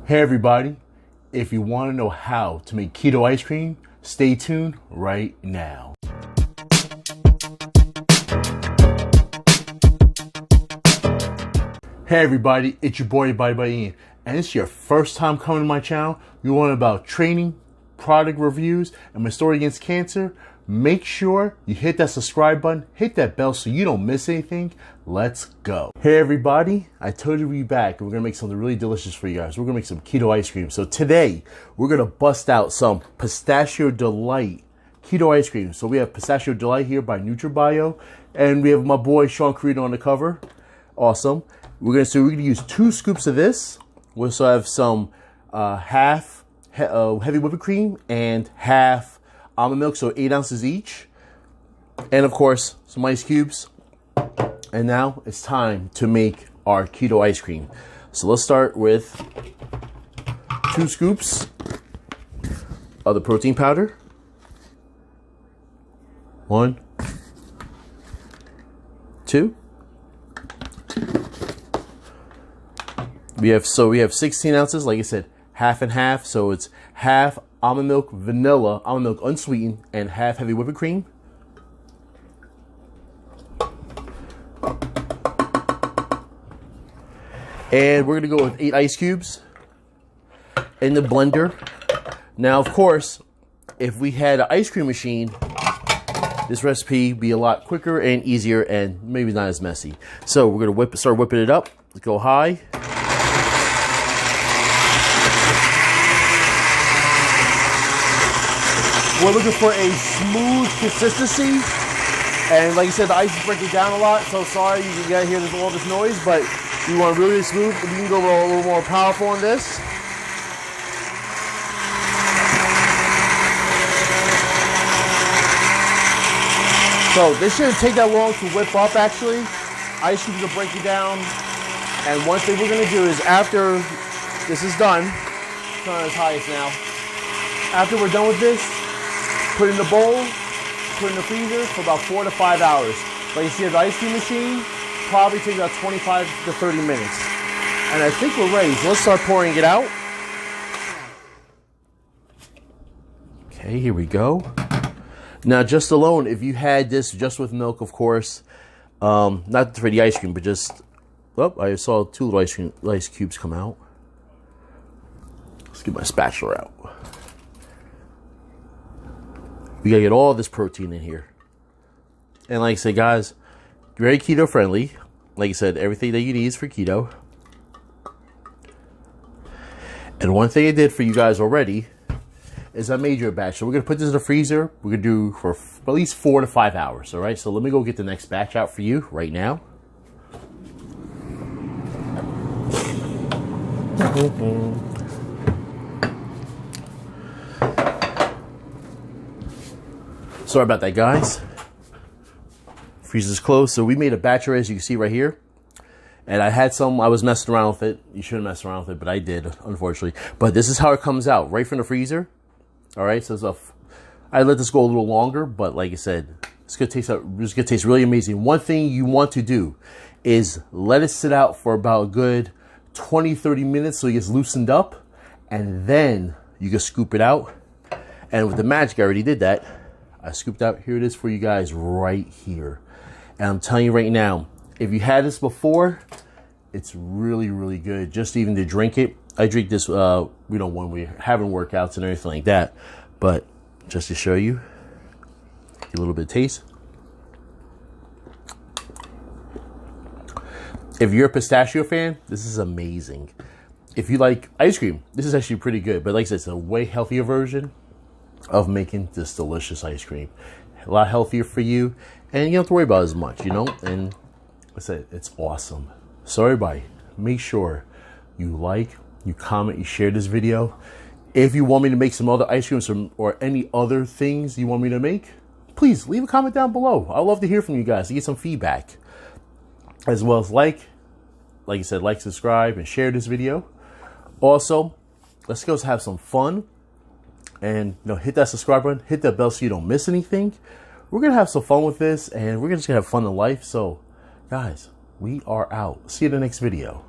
Hey everybody, if you want to know how to make keto ice cream, stay tuned right now. Hey everybody, it's your boy bodybyian, and it's your first time coming to my channel. You want about training, product reviews, and my story against cancer? Make sure you hit that subscribe button, hit that bell so you don't miss anything. Let's go. Hey everybody, I told you we'd be back and we're gonna make something really delicious for you guys. We're gonna make some keto ice cream. So today, we're gonna bust out some Pistachio Delight keto ice cream. So we have Pistachio Delight here by NutriBio, and we have my boy Sean Carino on the cover. Awesome. We're gonna use 2 scoops of this. We also have some half heavy whipping cream and half almond milk, so 8 ounces each. And of course, some ice cubes. And now it's time to make our keto ice cream. So let's start with 2 scoops of the protein powder. 1, 2. We have 16 ounces, like I said, half and half. So it's half almond milk, vanilla, almond milk unsweetened, and half heavy whipping cream. And we're gonna go with 8 ice cubes in the blender. Now, of course, if we had an ice cream machine, this recipe would be a lot quicker and easier and maybe not as messy. So we're gonna start whipping it up. Let's go high. We're looking for a smooth consistency. And like I said, the ice is breaking down a lot, so sorry you can hear all this noise, but you want really smooth. You can go a little more powerful on this. So this shouldn't take that long to whip up, actually. Ice cubes will break it down. And one thing we're gonna do is after this is done, turn on its highest now. After we're done with this, put it in the bowl, put it in the freezer for about 4 to 5 hours. Like you see, the ice cream machine probably takes about 25 to 30 minutes. And I think we're ready, so let's start pouring it out. Okay, here we go. Now, just alone, if you had this just with milk, of course, not for the ice cream, but just, oh, I saw 2 little ice cubes come out. Let's get my spatula out. We gotta get all this protein in here. And like I said, guys, very keto friendly. Like I said, everything that you need is for keto. And one thing I did for you guys already is I made you a batch. So we're gonna put this in the freezer. We're gonna do for at least 4 to 5 hours. All right, so let me go get the next batch out for you right now. Sorry about that, guys. Freezer's closed. So we made a batch array, as you can see right here. And I had some, I was messing around with it. You shouldn't mess around with it, but I did, unfortunately. But this is how it comes out, right from the freezer. All right, so I let this go a little longer, but like I said, it's gonna taste really amazing. One thing you want to do is let it sit out for about a good 20, 30 minutes so it gets loosened up. And then you can scoop it out. And with the magic, I already did that. I scooped out, here it is for you guys right here. And I'm telling you right now, if you had this before, it's really, really good. Just even to drink it. I drink this, when we're having workouts and everything like that. But just to show you, a little bit of taste. If you're a pistachio fan, this is amazing. If you like ice cream, this is actually pretty good. But like I said, it's a way healthier version of making this delicious ice cream. A lot healthier for you, and you don't have to worry about it as much, And like I said, it's awesome. So everybody, make sure you like, you comment, you share this video. If you want me to make some other ice creams or any other things you want me to make, please leave a comment down below. I'd love to hear from you guys to get some feedback. As well as like I said, like, subscribe, and share this video. Also, let's go have some fun. And hit that subscribe button, hit that bell so you don't miss anything. We're gonna have some fun with this, and we're just gonna have fun in life. So, guys, we are out. See you in the next video.